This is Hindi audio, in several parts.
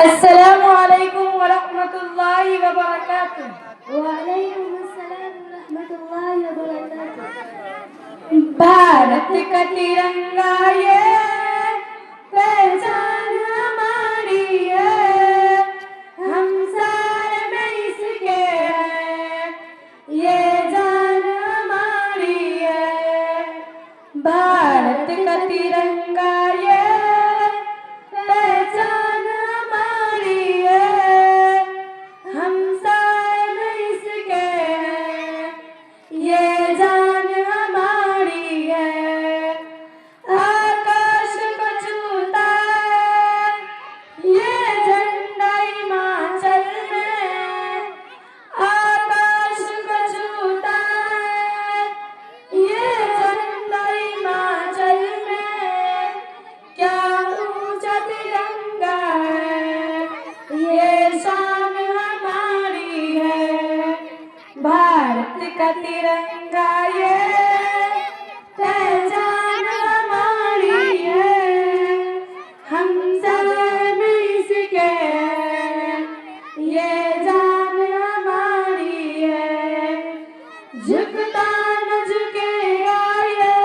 अस्सलामु अलैकुम वरहमतुल्लाहि वबरकातुह। वालेकुम अस्सलाम रहमतुल्लाहि व बरकातुहू। भारत का तिरंगा ये पहचान हमारी है, हम सारे में इसके हैं, ये जान हमारी है। भारत का तिरंगा ये पहचान हमारी है, हम सारे में इसके हैं, ये जान हमारी है। आकाश को छूता है ये झंडा हिमाचल में, आकाश को छूता है ये झंडा हिमाचल में। क्या ऊंचा तिरंगा है, ये शान हमारी है। भारत का तिरंगा ये पहचान हमारी है, हम सब इसके हैं, ये जान हमारी है। झुकता न झुकेगा ये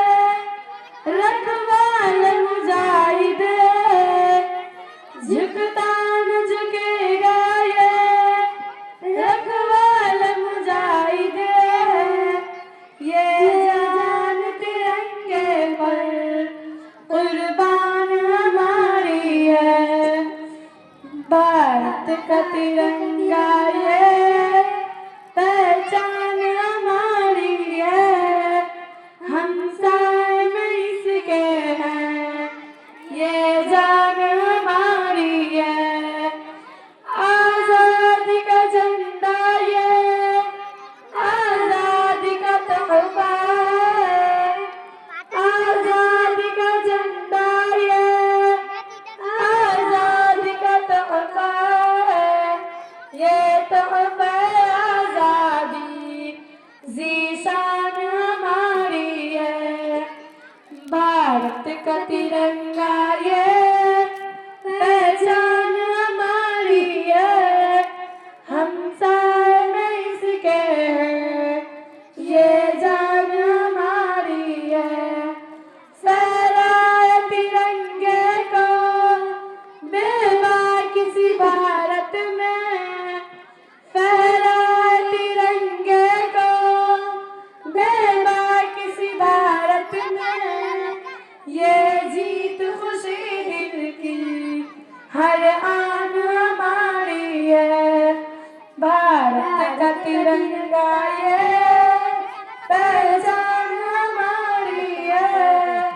रखवाल मुजाहिद, झुकता न झुकेगा ये रखवाल मुजाहिद। ये जान तिरंगे पर कुर्बान हमारी है। भारत का तिरंगा ये पहचान हमारी है, हम सारे में इसके हैं, ये जान हमारी है। आजादी का झंडा ये आजादी का तोहफा है, आजादी का झंडा ये आजादी का तोहफा है, ये तोहफा आजादी ज़ीशान हमारी है। भारत का तिरंगा ये पहचान हमारी है, हम सारे में इसके हैं, ये जान हमारी है। फहराए तिरंगे को बेबाक किसी भारत में, फहराए तिरंगे को बेबाक किसी भारत में। ये जीत खुशी दिल की हर आन हमारी है। भारत का तिरंगा ये पहचान हमारी है,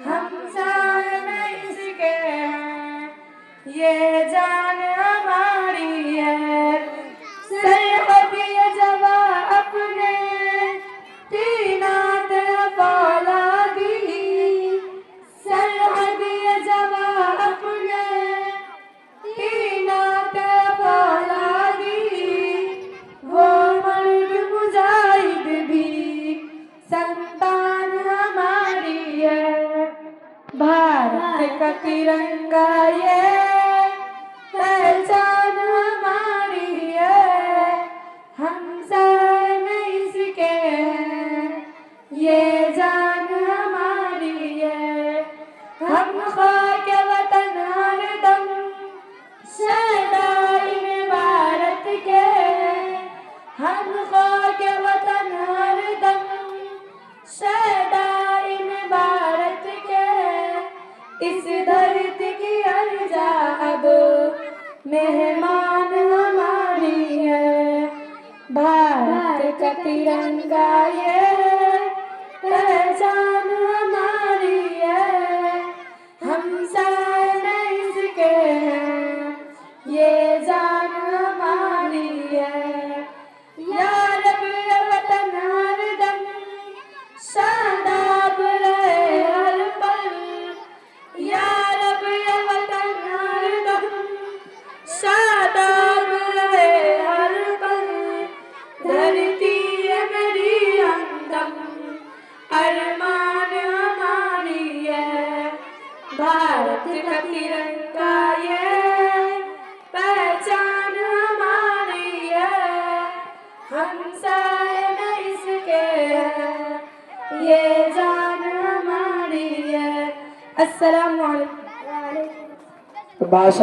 हम सारे में इसके हैं, ये जान हमारी है। सरहद ये जवा अपने तैनात फौलादी, सरहद ये जवा अपने तैनात फौलादी। वो मर्द मुजाहिद भी संतान हमारी है। भारत का तिरंगा ये पहचान हमारी है, हम सारे में इसके हैं, ये जान हमारी है। हम खाके वतन हरदम शहदाई में भारत के, हम खाके वतन हरदम शहदाई में भारत के। इस धरती की हर जा अब मेहमान हमारी है। भारत का तिरंगा ये पहचान हमारी है, हम सारे इसके हैं, ये जान हमारी है। या रब ये वतन हरदम शादाब रहे हर पल, या रब ये वतन हरदम शादाब रहे हर पल। धरती है मेरी ये जान हमारी है। अस्सलाम वालेकुम। माशा